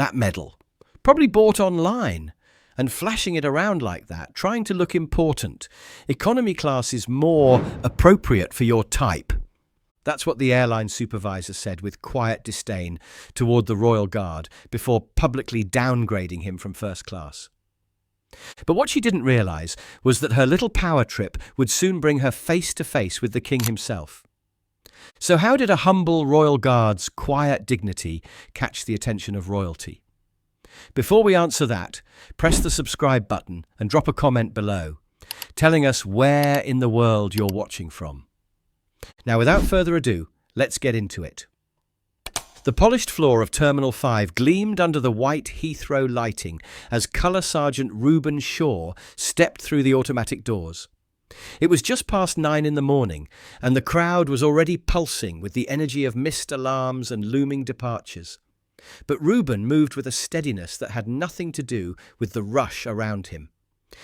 That medal. Probably bought online. And flashing it around like that, trying to look important. Economy class is more appropriate for your type. That's what the airline supervisor said with quiet disdain toward the Royal Guard before publicly downgrading him from first class. But what she didn't realise was that her little power trip would soon bring her face to face with the king himself. So how did a humble Royal Guard's quiet dignity catch the attention of royalty? Before we answer that, press the subscribe button and drop a comment below, telling us where in the world you're watching from. Now, without further ado, let's get into it. The polished floor of Terminal 5 gleamed under the white Heathrow lighting as Colour Sergeant Reuben Shaw stepped through the automatic doors. It was just past 9 in the morning, and the crowd was already pulsing with the energy of missed alarms and looming departures. But Reuben moved with a steadiness that had nothing to do with the rush around him.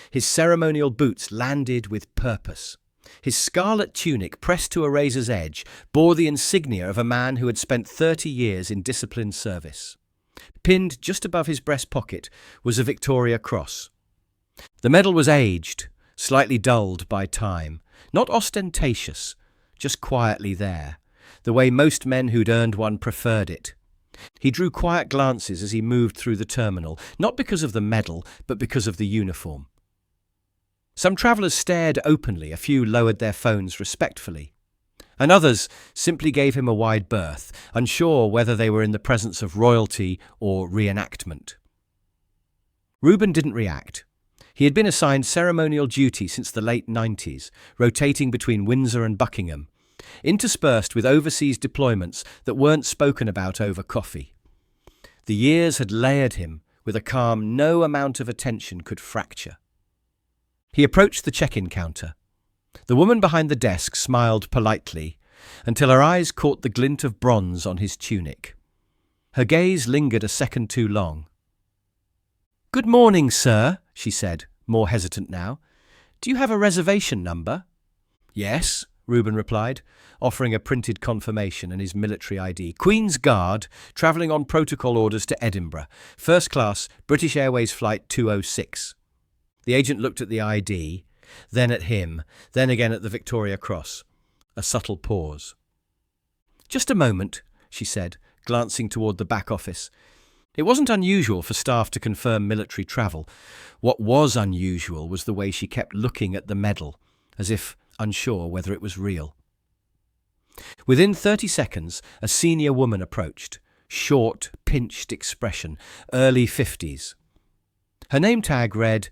His ceremonial boots landed with purpose. His scarlet tunic, pressed to a razor's edge, bore the insignia of a man who had spent 30 years in disciplined service. Pinned just above his breast pocket was a Victoria Cross. The medal was aged, slightly dulled by time, not ostentatious, just quietly there, the way most men who'd earned one preferred it. He drew quiet glances as he moved through the terminal, not because of the medal, but because of the uniform. Some travellers stared openly, a few lowered their phones respectfully, and others simply gave him a wide berth, unsure whether they were in the presence of royalty or reenactment. Reuben didn't react. He had been assigned ceremonial duty since the late 90s, rotating between Windsor and Buckingham, interspersed with overseas deployments that weren't spoken about over coffee. The years had layered him with a calm no amount of attention could fracture. He approached the check-in counter. The woman behind the desk smiled politely until her eyes caught the glint of bronze on his tunic. Her gaze lingered a second too long. "Good morning, sir," she said, more hesitant now. "Do you have a reservation number?" "Yes," Reuben replied, offering a printed confirmation and his military ID. "Queen's Guard, travelling on protocol orders to Edinburgh. First class, British Airways Flight 206. The agent looked at the ID, then at him, then again at the Victoria Cross. A subtle pause. "Just a moment," she said, glancing toward the back office. It wasn't unusual for staff to confirm military travel. What was unusual was the way she kept looking at the medal, as if unsure whether it was real. Within 30 seconds, a senior woman approached. Short, pinched expression, early 50s. Her name tag read,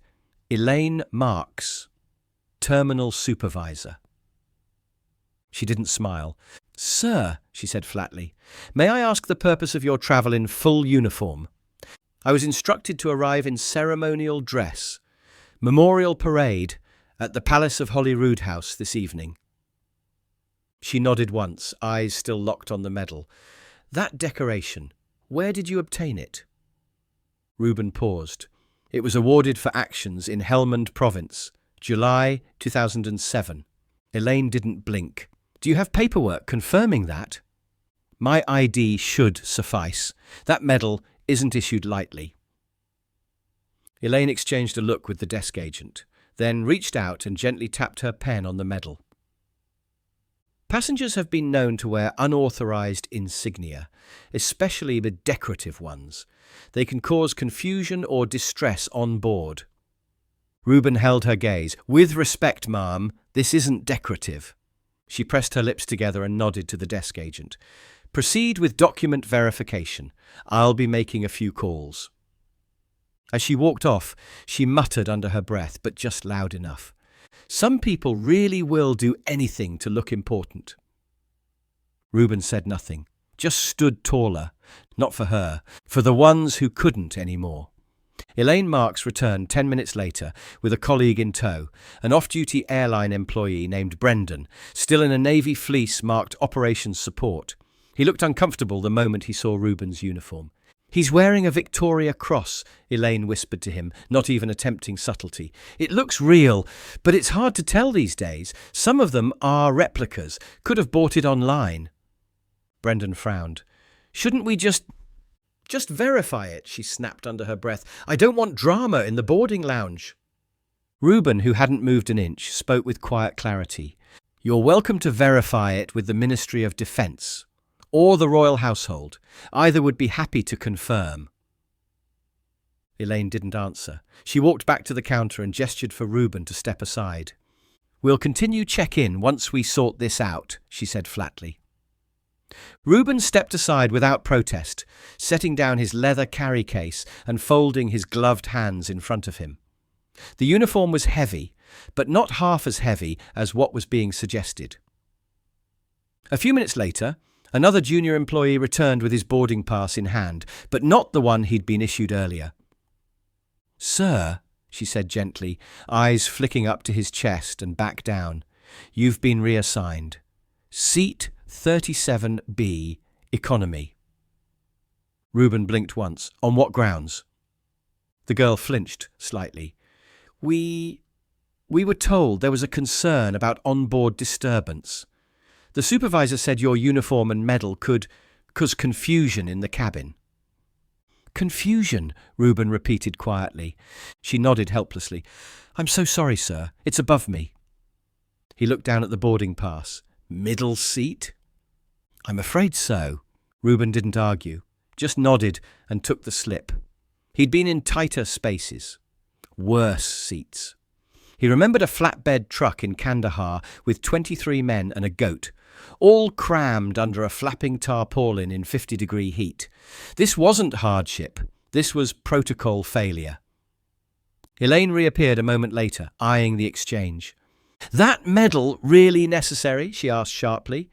Elaine Marks, Terminal Supervisor. She didn't smile. "Sir," she said flatly, "may I ask the purpose of your travel in full uniform? I was instructed to arrive in ceremonial dress. Memorial parade at the Palace of Holyrood House this evening." She nodded once, eyes still locked on the medal. "That decoration, where did you obtain it?" Reuben paused. "It was awarded for actions in Helmand Province, July 2007. Elaine didn't blink. "Do you have paperwork confirming that?" "My ID should suffice. That medal isn't issued lightly." Elaine exchanged a look with the desk agent, then reached out and gently tapped her pen on the medal. Passengers have been known to wear unauthorized insignia, especially the decorative ones. They can cause confusion or distress on board. Reuben held her gaze. "With respect, ma'am, this isn't decorative." She pressed her lips together and nodded to the desk agent. "Proceed with document verification. I'll be making a few calls." As she walked off, she muttered under her breath, but just loud enough. "Some people really will do anything to look important." Reuben said nothing, just stood taller, not for her, for the ones who couldn't anymore. Elaine Marks returned 10 minutes later with a colleague in tow, an off-duty airline employee named Brendan, still in a navy fleece marked Operations Support. He looked uncomfortable the moment he saw Reuben's uniform. "He's wearing a Victoria Cross," Elaine whispered to him, not even attempting subtlety. "It looks real, but it's hard to tell these days. Some of them are replicas. Could have bought it online." Brendan frowned. "Shouldn't we just—" Just verify it, she snapped under her breath. I don't want drama in the boarding lounge. Reuben, who hadn't moved an inch, spoke with quiet clarity. You're welcome to verify it with the Ministry of Defence or the Royal Household. Either would be happy to confirm. Elaine didn't answer. She walked back to the counter and gestured for Reuben to step aside. We'll continue check-in once we sort this out, she said flatly. Reuben stepped aside without protest, setting down his leather carry case and folding his gloved hands in front of him. The uniform was heavy, but not half as heavy as what was being suggested. A few minutes later, another junior employee returned with his boarding pass in hand, but not the one he'd been issued earlier. Sir, she said gently, eyes flicking up to his chest and back down, you've been reassigned. Seat 37B, economy. Reuben blinked once. On what grounds? The girl flinched slightly. We were told there was a concern about onboard disturbance. The supervisor said your uniform and medal could cause confusion in the cabin. Confusion, Reuben repeated quietly. She nodded helplessly. I'm so sorry, sir. It's above me. He looked down at the boarding pass. Middle seat? I'm afraid so. Reuben didn't argue, just nodded and took the slip. He'd been in tighter spaces. Worse seats. He remembered a flatbed truck in Kandahar with 23 men and a goat, all crammed under a flapping tarpaulin in 50-degree heat. This wasn't hardship. This was protocol failure. Elaine reappeared a moment later, eyeing the exchange. That medal really necessary? She asked sharply.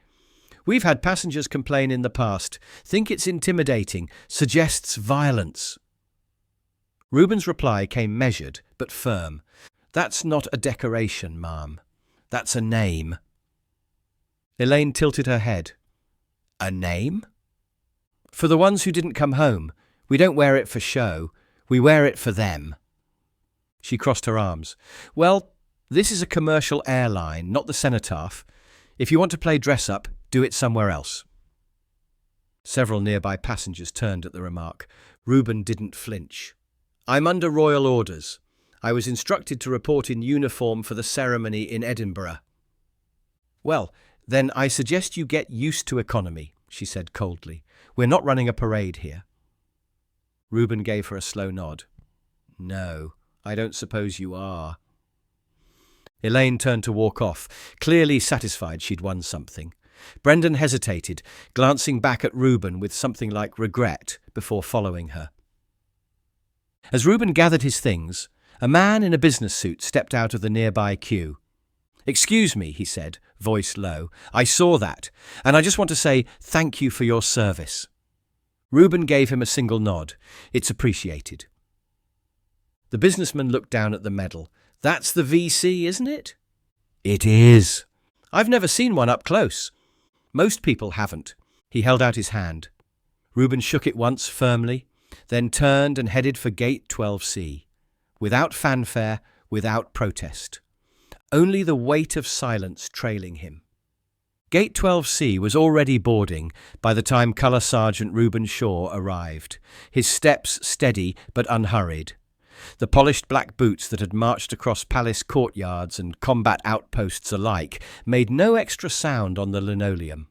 We've had passengers complain in the past. Think it's intimidating. Suggests violence. Reuben's reply came measured but firm. That's not a decoration, ma'am. That's a name. Elaine tilted her head. A name? For the ones who didn't come home. We don't wear it for show. We wear it for them. She crossed her arms. Well, this is a commercial airline, not the cenotaph. If you want to play dress-up, do it somewhere else. Several nearby passengers turned at the remark. Reuben didn't flinch. I'm under royal orders. I was instructed to report in uniform for the ceremony in Edinburgh. Well, then I suggest you get used to economy, she said coldly. We're not running a parade here. Reuben gave her a slow nod. No, I don't suppose you are. Elaine turned to walk off, clearly satisfied she'd won something. Brendan hesitated, glancing back at Reuben with something like regret before following her. As Reuben gathered his things, a man in a business suit stepped out of the nearby queue. Excuse me, he said, voice low. I saw that, and I just want to say thank you for your service. Reuben gave him a single nod. It's appreciated. The businessman looked down at the medal. That's the VC, isn't it? It is. I've never seen one up close. Most people haven't. He held out his hand. Reuben shook it once firmly, then turned and headed for Gate 12C. Without fanfare, without protest. Only the weight of silence trailing him. Gate 12C was already boarding by the time Colour Sergeant Reuben Shaw arrived, his steps steady but unhurried. The polished black boots that had marched across palace courtyards and combat outposts alike made no extra sound on the linoleum.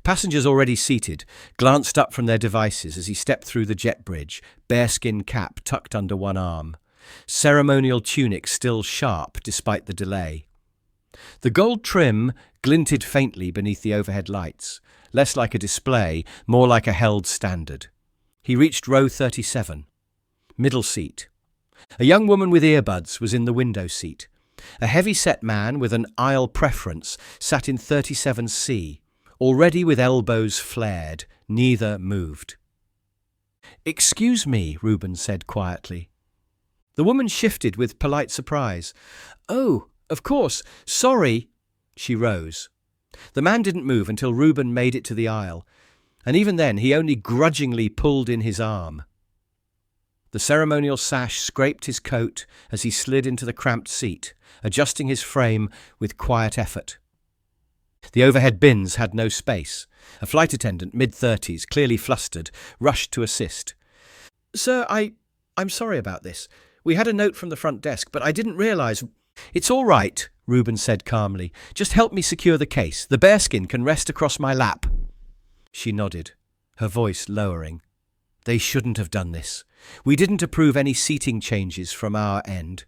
Passengers already seated glanced up from their devices as he stepped through the jet bridge, bearskin cap tucked under one arm. Ceremonial tunic still sharp despite the delay. The gold trim glinted faintly beneath the overhead lights, less like a display, more like a held standard. He reached row 37, middle seat. A young woman with earbuds was in the window seat. A heavy-set man with an aisle preference sat in 37C, already with elbows flared. Neither moved. "Excuse me," Reuben said quietly. The woman shifted with polite surprise. "Oh, of course. Sorry." She rose. The man didn't move until Reuben made it to the aisle, and even then he only grudgingly pulled in his arm. The ceremonial sash scraped his coat as he slid into the cramped seat, adjusting his frame with quiet effort. The overhead bins had no space, A flight attendant, mid-30s, clearly flustered, rushed to assist. "Sir, I'm sorry about this. We had a note from the front desk, but I didn't realise—" "It's all right," Reuben said calmly. "Just help me secure the case. The bearskin can rest across my lap." She nodded, her voice lowering. "They shouldn't have done this. We didn't approve any seating changes from our end."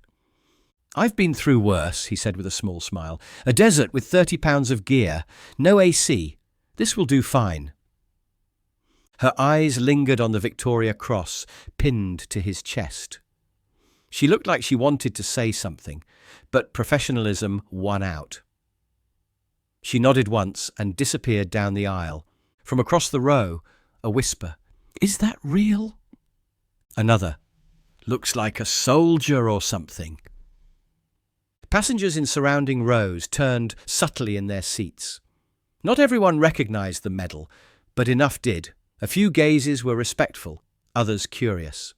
"I've been through worse," he said with a small smile. "A desert with 30 pounds of gear, no AC. This will do fine." Her eyes lingered on the Victoria Cross, pinned to his chest. She looked like she wanted to say something, but professionalism won out. She nodded once and disappeared down the aisle. From across the row, a whisper. "Is that real?" Another. "Looks like a soldier or something." Passengers in surrounding rows turned subtly in their seats. Not everyone recognised the medal, but enough did. A few gazes were respectful, others curious.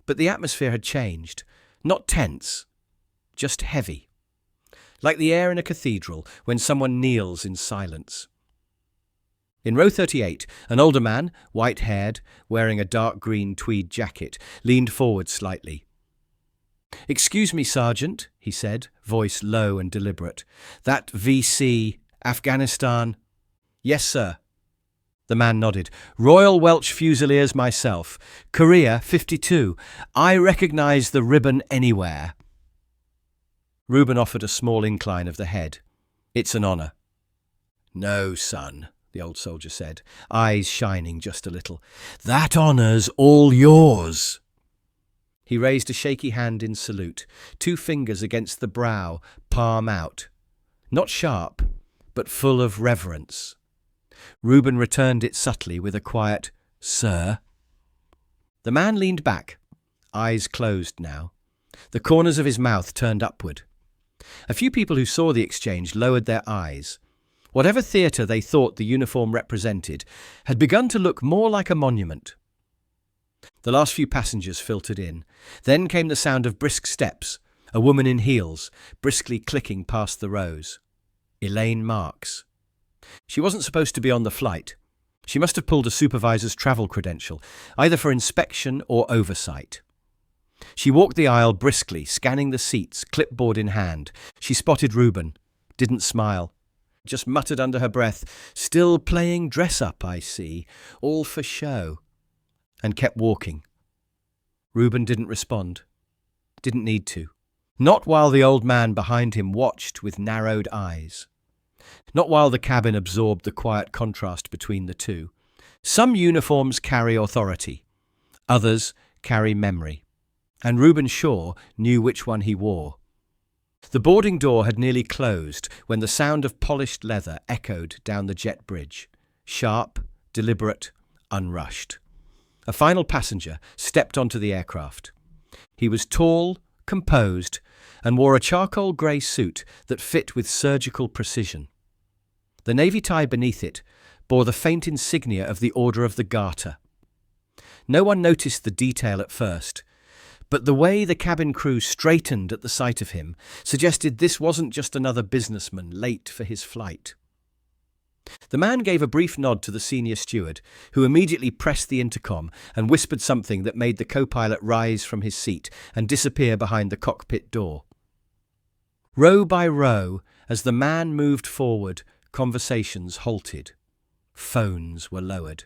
But the atmosphere had changed. Not tense, just heavy. Like the air in a cathedral when someone kneels in silence. In row 38, an older man, white-haired, wearing a dark green tweed jacket, leaned forward slightly. "Excuse me, Sergeant," he said, voice low and deliberate. "That VC, Afghanistan—" "Yes, sir." The man nodded. "Royal Welsh Fusiliers myself. Korea, 52. I recognise the ribbon anywhere." Reuben offered a small incline of the head. "It's an honour." "No, son," the old soldier said, eyes shining just a little. "That honour's all yours." He raised a shaky hand in salute, 2 fingers against the brow, palm out. Not sharp, but full of reverence. Reuben returned it subtly with a quiet, "Sir." The man leaned back, eyes closed now. The corners of his mouth turned upward. A few people who saw the exchange lowered their eyes. Whatever theatre they thought the uniform represented had begun to look more like a monument. The last few passengers filtered in. Then came the sound of brisk steps, a woman in heels, briskly clicking past the rows. Elaine Marks. She wasn't supposed to be on the flight. She must have pulled a supervisor's travel credential, either for inspection or oversight. She walked the aisle briskly, scanning the seats, clipboard in hand. She spotted Reuben, didn't smile, just muttered under her breath, "Still playing dress-up, I see, all for show," and kept walking. Reuben didn't respond. Didn't need to. Not while the old man behind him watched with narrowed eyes. Not while the cabin absorbed the quiet contrast between the two. Some uniforms carry authority. Others carry memory. And Reuben Shaw knew which one he wore. The boarding door had nearly closed when the sound of polished leather echoed down the jet bridge. Sharp, deliberate, unrushed. A final passenger stepped onto the aircraft. He was tall, composed, and wore a charcoal grey suit that fit with surgical precision. The navy tie beneath it bore the faint insignia of the Order of the Garter. No one noticed the detail at first, but the way the cabin crew straightened at the sight of him suggested this wasn't just another businessman late for his flight. The man gave a brief nod to the senior steward, who immediately pressed the intercom and whispered something that made the co-pilot rise from his seat and disappear behind the cockpit door. Row by row, as the man moved forward, conversations halted. Phones were lowered.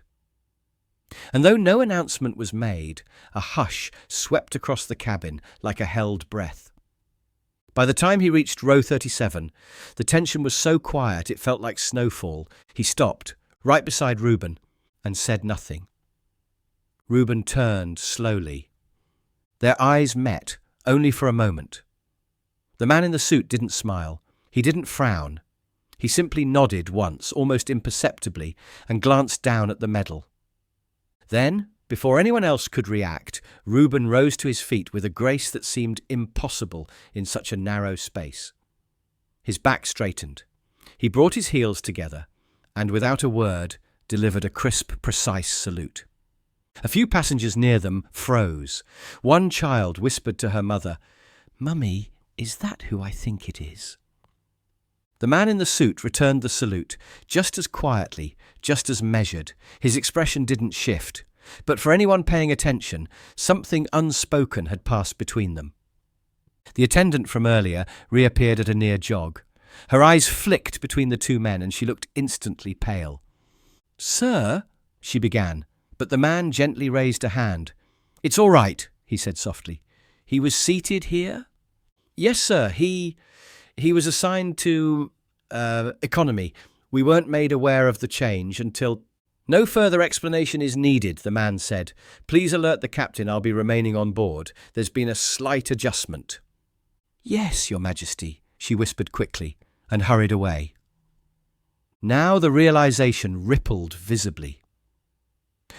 And though no announcement was made, a hush swept across the cabin like a held breath. By the time he reached row 37, the tension was so quiet it felt like snowfall. He stopped, right beside Reuben, and said nothing. Reuben turned slowly. Their eyes met, only for a moment. The man in the suit didn't smile. He didn't frown. He simply nodded once, almost imperceptibly, and glanced down at the medal. Then, before anyone else could react, Reuben rose to his feet with a grace that seemed impossible in such a narrow space. His back straightened. He brought his heels together and, without a word, delivered a crisp, precise salute. A few passengers near them froze. One child whispered to her mother, "Mummy, is that who I think it is?" The man in the suit returned the salute, just as quietly, just as measured. His expression didn't shift. But for anyone paying attention, something unspoken had passed between them. The attendant from earlier reappeared at a near jog. Her eyes flicked between the two men and she looked instantly pale. "Sir," she began, but the man gently raised a hand. "It's all right," he said softly. "He was seated here?" "Yes, sir. He was assigned to economy. We weren't made aware of the change until—" "No further explanation is needed," the man said. "Please alert the captain I'll be remaining on board. There's been a slight adjustment." "Yes, Your Majesty," she whispered quickly, and hurried away. Now the realization rippled visibly.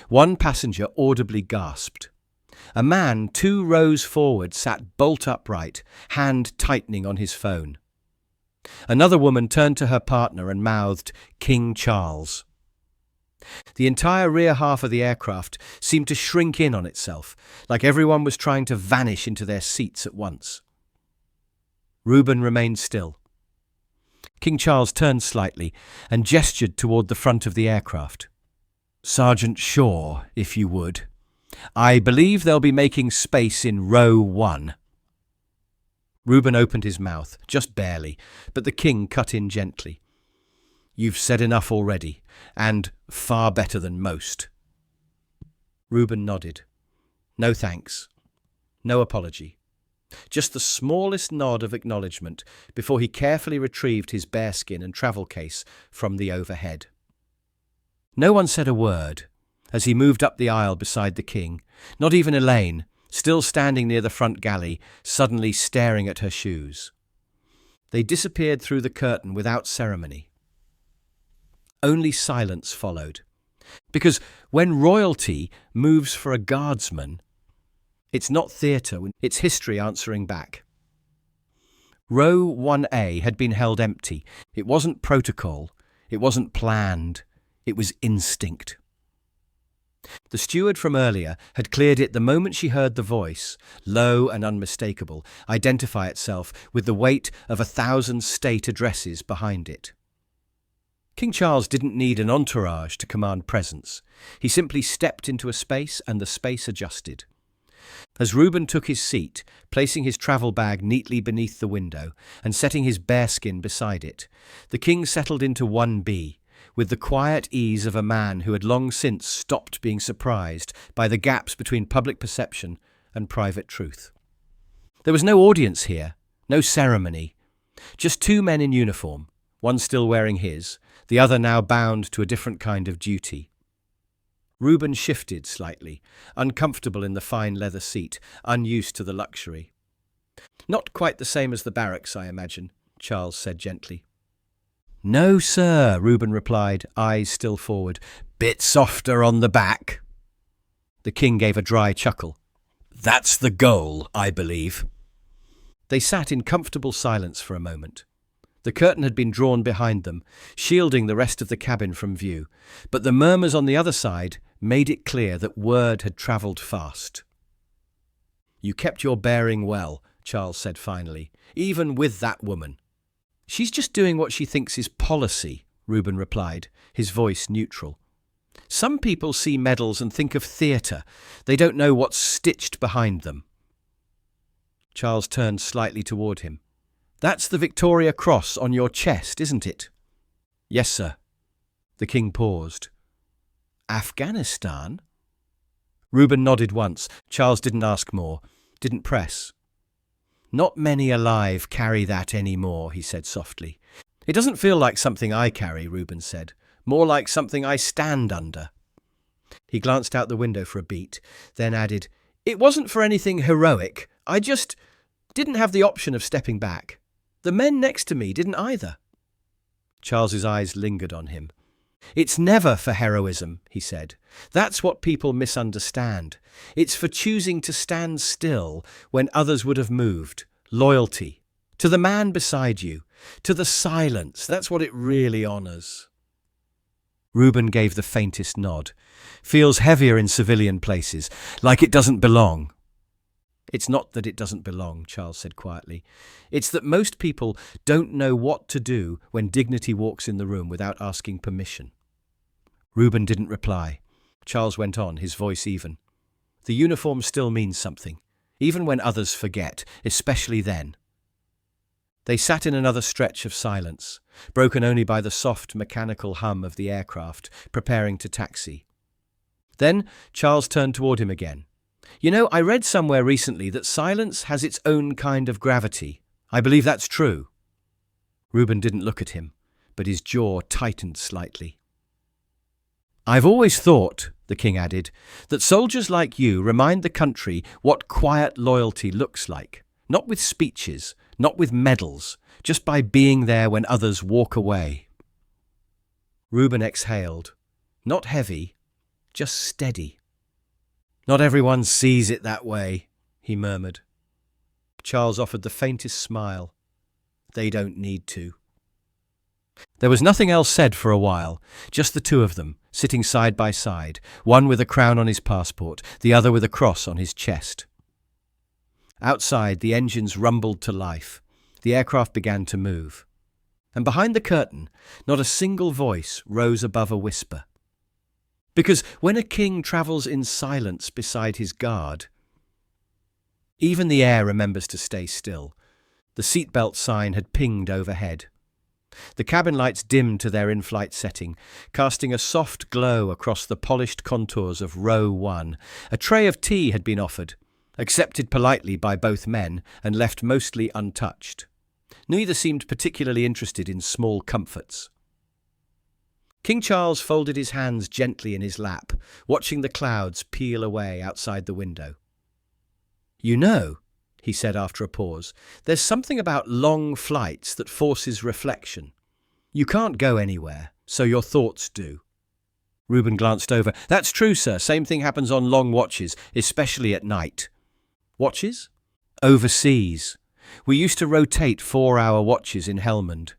One passenger audibly gasped. A man 2 rows forward sat bolt upright, hand tightening on his phone. Another woman turned to her partner and mouthed, "King Charles." The entire rear half of the aircraft seemed to shrink in on itself, like everyone was trying to vanish into their seats at once. Reuben remained still. King Charles turned slightly and gestured toward the front of the aircraft. "Sergeant Shaw, if you would. I believe they'll be making space in row 1. Reuben opened his mouth, just barely, but the king cut in gently. "You've said enough already, and far better than most." Reuben nodded. No thanks. No apology. Just the smallest nod of acknowledgement before he carefully retrieved his bearskin and travel case from the overhead. No one said a word as he moved up the aisle beside the king, not even Elaine, still standing near the front galley, suddenly staring at her shoes. They disappeared through the curtain without ceremony. Only silence followed. Because when royalty moves for a guardsman, it's not theatre, it's history answering back. Row 1A had been held empty. It wasn't protocol. It wasn't planned. It was instinct. The steward from earlier had cleared it the moment she heard the voice, low and unmistakable, identify itself with the weight of 1,000 state addresses behind it. King Charles didn't need an entourage to command presence. He simply stepped into a space and the space adjusted. As Reuben took his seat, placing his travel bag neatly beneath the window and setting his bearskin beside it, the king settled into 1B, with the quiet ease of a man who had long since stopped being surprised by the gaps between public perception and private truth. There was no audience here, no ceremony, just 2 men in uniform, one still wearing his, the other now bound to a different kind of duty. Reuben shifted slightly, uncomfortable in the fine leather seat, unused to the luxury. "Not quite the same as the barracks, I imagine," Charles said gently. "No, sir," Reuben replied, eyes still forward. "Bit softer on the back." The king gave a dry chuckle. "That's the goal, I believe." They sat in comfortable silence for a moment. The curtain had been drawn behind them, shielding the rest of the cabin from view, but the murmurs on the other side made it clear that word had travelled fast. "You kept your bearing well," Charles said finally, "even with that woman." "She's just doing what she thinks is policy," Reuben replied, his voice neutral. "Some people see medals and think of theatre. They don't know what's stitched behind them." Charles turned slightly toward him. "That's the Victoria Cross on your chest, isn't it?" "Yes, sir." The king paused. "Afghanistan?" Reuben nodded once. Charles didn't ask more, didn't press. "Not many alive carry that anymore," he said softly. "It doesn't feel like something I carry," Reuben said. "More like something I stand under." He glanced out the window for a beat, then added, "It wasn't for anything heroic. I just didn't have the option of stepping back. The men next to me didn't either." Charles's eyes lingered on him. "It's never for heroism," he said. "That's what people misunderstand. It's for choosing to stand still when others would have moved. Loyalty. To the man beside you. To the silence. That's what it really honours." Reuben gave the faintest nod. "Feels heavier in civilian places, like it doesn't belong." It's not that it doesn't belong, Charles said quietly. It's that most people don't know what to do when dignity walks in the room without asking permission. Reuben didn't reply. Charles went on, his voice even. The uniform still means something, even when others forget, especially then. They sat in another stretch of silence, broken only by the soft mechanical hum of the aircraft, preparing to taxi. Then Charles turned toward him again. You know, I read somewhere recently that silence has its own kind of gravity. I believe that's true. Reuben didn't look at him, but his jaw tightened slightly. I've always thought, the king added, that soldiers like you remind the country what quiet loyalty looks like. Not with speeches, not with medals, just by being there when others walk away. Reuben exhaled. Not heavy, just steady. Not everyone sees it that way, he murmured. Charles offered the faintest smile. They don't need to. There was nothing else said for a while, just the two of them, sitting side by side, one with a crown on his passport, the other with a cross on his chest. Outside, the engines rumbled to life. The aircraft began to move. And behind the curtain, not a single voice rose above a whisper. Because when a king travels in silence beside his guard, even the air remembers to stay still. The seatbelt sign had pinged overhead. The cabin lights dimmed to their in-flight setting, casting a soft glow across the polished contours of row 1. A tray of tea had been offered, accepted politely by both men and left mostly untouched. Neither seemed particularly interested in small comforts. King Charles folded his hands gently in his lap, watching the clouds peel away outside the window. You know, he said after a pause, there's something about long flights that forces reflection. You can't go anywhere, so your thoughts do. Reuben glanced over. That's true, sir. Same thing happens on long watches, especially at night. Watches? Overseas. We used to rotate 4-hour watches in Helmand.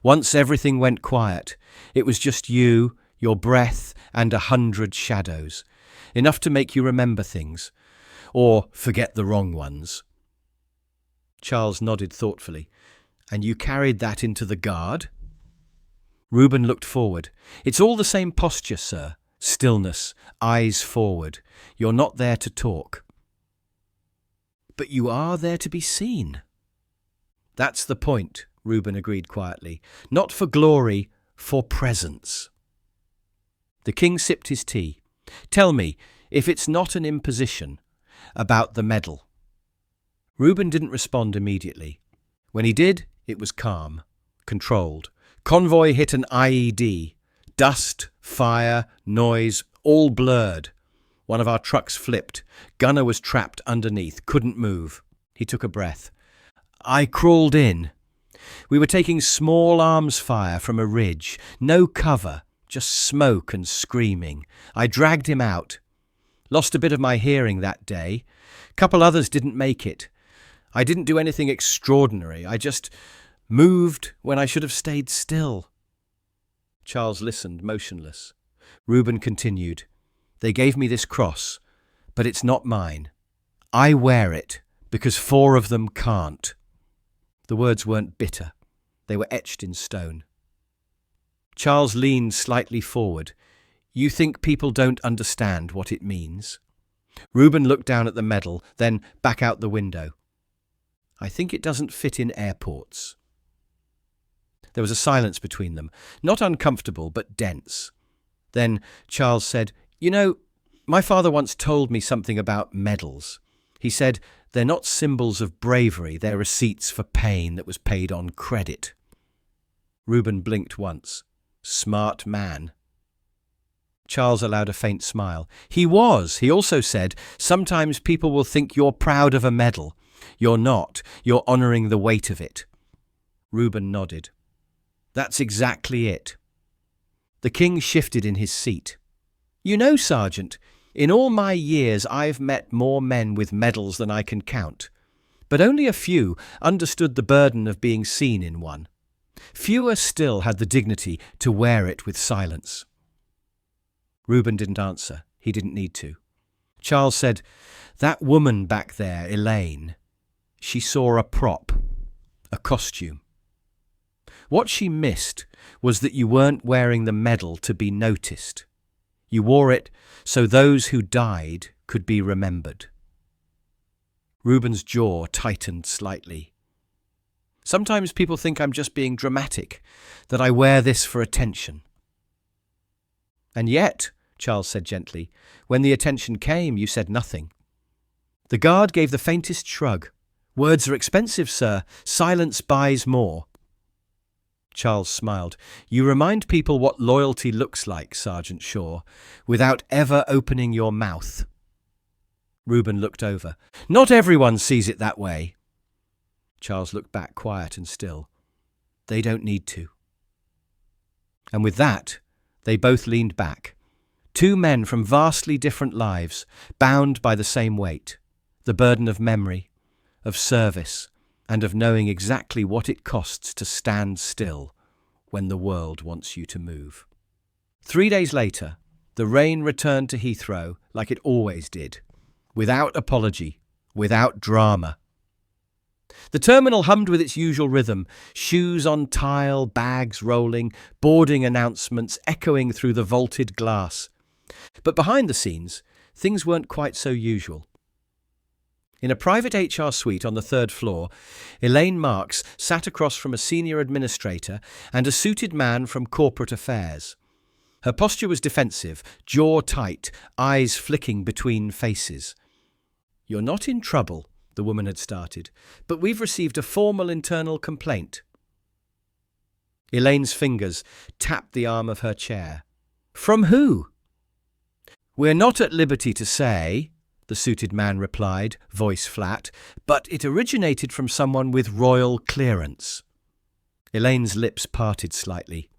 Once everything went quiet. It was just you, your breath, and 100 shadows. Enough to make you remember things. Or forget the wrong ones. Charles nodded thoughtfully. And you carried that into the guard? Reuben looked forward. It's all the same posture, sir. Stillness, eyes forward. You're not there to talk. But you are there to be seen. That's the point, Reuben agreed quietly. Not for glory, for presence. The king sipped his tea. Tell me, if it's not an imposition, about the medal. Reuben didn't respond immediately. When he did, it was calm, controlled. Convoy hit an IED. Dust, fire, noise, all blurred. One of our trucks flipped. Gunner was trapped underneath, couldn't move. He took a breath. I crawled in. We were taking small arms fire from a ridge. No cover, just smoke and screaming. I dragged him out. Lost a bit of my hearing that day. Couple others didn't make it. I didn't do anything extraordinary. I just moved when I should have stayed still. Charles listened, motionless. Reuben continued. They gave me this cross, but it's not mine. I wear it because 4 of them can't. The words weren't bitter. They were etched in stone. Charles leaned slightly forward. You think people don't understand what it means? Reuben looked down at the medal, then back out the window. I think it doesn't fit in airports. There was a silence between them, not uncomfortable, but dense. Then Charles said, You know, my father once told me something about medals. He said, they're not symbols of bravery, they're receipts for pain that was paid on credit. Reuben blinked once. Smart man. Charles allowed a faint smile. He was. He also said, sometimes people will think you're proud of a medal. You're not. You're honouring the weight of it. Reuben nodded. That's exactly it. The king shifted in his seat. You know, Sergeant, in all my years I've met more men with medals than I can count, but only a few understood the burden of being seen in one. Fewer still had the dignity to wear it with silence. Reuben didn't answer. He didn't need to. Charles said, "That woman back there, Elaine, she saw a prop, a costume. What she missed was that you weren't wearing the medal to be noticed. You wore it so those who died could be remembered." Reuben's jaw tightened slightly. "Sometimes people think I'm just being dramatic, that I wear this for attention." "And yet," Charles said gently, "when the attention came, you said nothing." The guard gave the faintest shrug. "Words are expensive, sir. Silence buys more." Charles smiled. "You remind people what loyalty looks like, Sergeant Shaw, without ever opening your mouth." Reuben looked over. "Not everyone sees it that way." Charles looked back, quiet and still. "They don't need to." And with that, they both leaned back. Two men from vastly different lives, bound by the same weight, the burden of memory, of service, and of knowing exactly what it costs to stand still when the world wants you to move. 3 days later, the rain returned to Heathrow like it always did, without apology, without drama. The terminal hummed with its usual rhythm, shoes on tile, bags rolling, boarding announcements echoing through the vaulted glass. But behind the scenes, things weren't quite so usual. In a private HR suite on the 3rd floor, Elaine Marks sat across from a senior administrator and a suited man from corporate affairs. Her posture was defensive, jaw tight, eyes flicking between faces. "You're not in trouble," the woman had started, "but we've received a formal internal complaint." Elaine's fingers tapped the arm of her chair. "From who?" "We're not at liberty to say," the suited man replied, voice flat, "but it originated from someone with royal clearance." Elaine's lips parted slightly.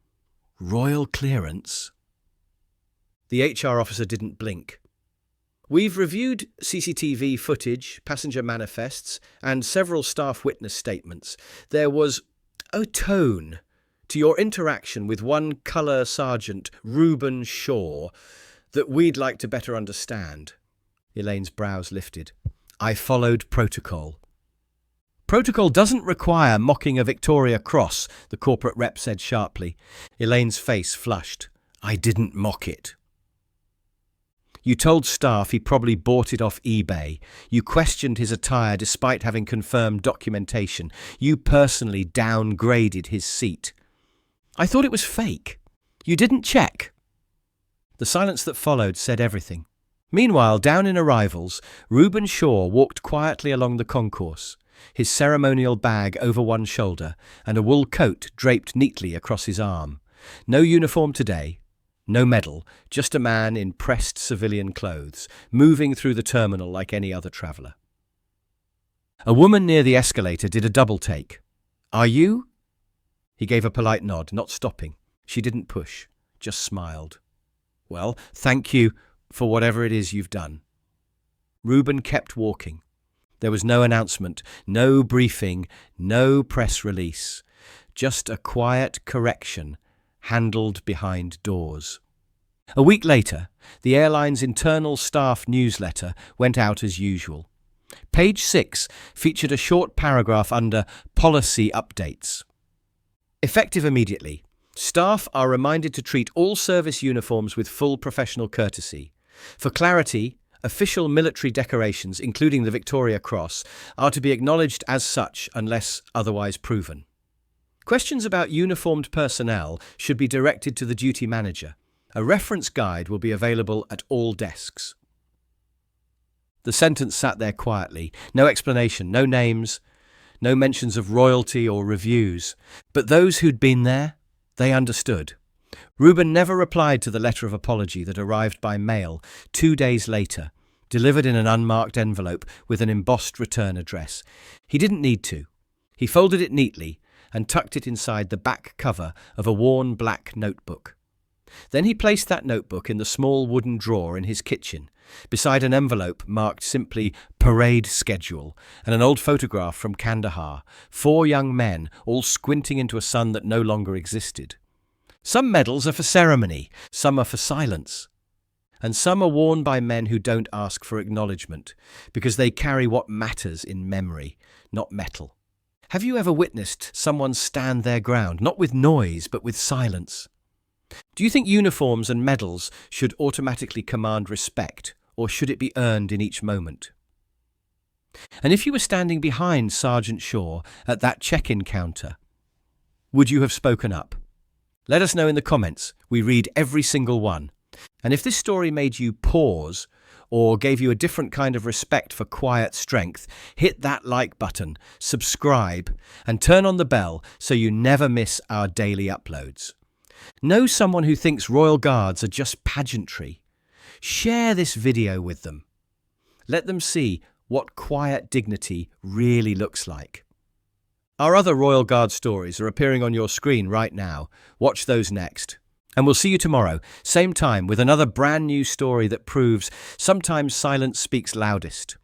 "Royal clearance?" The HR officer didn't blink. "We've reviewed CCTV footage, passenger manifests, and several staff witness statements. There was a tone to your interaction with one Colour Sergeant Reuben Shaw that we'd like to better understand." Elaine's brows lifted. "I followed protocol." "Protocol doesn't require mocking a Victoria Cross," the corporate rep said sharply. Elaine's face flushed. "I didn't mock it." "You told staff he probably bought it off eBay. You questioned his attire despite having confirmed documentation. You personally downgraded his seat." "I thought it was fake." "You didn't check." The silence that followed said everything. Meanwhile, down in arrivals, Reuben Shaw walked quietly along the concourse, his ceremonial bag over one shoulder and a wool coat draped neatly across his arm. No uniform today, no medal, just a man in pressed civilian clothes, moving through the terminal like any other traveller. A woman near the escalator did a double take. "Are you?" He gave a polite nod, not stopping. She didn't push, just smiled. "Well, thank you for whatever it is you've done." Reuben kept walking. There was no announcement, no briefing, no press release. Just a quiet correction, handled behind doors. A week later, the airline's internal staff newsletter went out as usual. Page 6 featured a short paragraph under Policy Updates. Effective immediately, staff are reminded to treat all service uniforms with full professional courtesy. For clarity, official military decorations, including the Victoria Cross, are to be acknowledged as such unless otherwise proven. Questions about uniformed personnel should be directed to the duty manager. A reference guide will be available at all desks. The sentence sat there quietly. No explanation, no names, no mentions of royalty or reviews. But those who'd been there, they understood. Reuben never replied to the letter of apology that arrived by mail 2 days later, delivered in an unmarked envelope with an embossed return address. He didn't need to. He folded it neatly and tucked it inside the back cover of a worn black notebook. Then he placed that notebook in the small wooden drawer in his kitchen, beside an envelope marked simply Parade Schedule and an old photograph from Kandahar, 4 young men all squinting into a sun that no longer existed. Some medals are for ceremony, some are for silence. And some are worn by men who don't ask for acknowledgement, because they carry what matters in memory, not metal. Have you ever witnessed someone stand their ground, not with noise, but with silence? Do you think uniforms and medals should automatically command respect, or should it be earned in each moment? And if you were standing behind Sergeant Shaw at that check-in counter, would you have spoken up? Let us know in the comments. We read every single one. And if this story made you pause or gave you a different kind of respect for quiet strength, hit that like button, subscribe, and turn on the bell so you never miss our daily uploads. Know someone who thinks Royal Guards are just pageantry. Share this video with them. Let them see what quiet dignity really looks like. Our other Royal Guard stories are appearing on your screen right now. Watch those next. And we'll see you tomorrow, same time, with another brand new story that proves sometimes silence speaks loudest.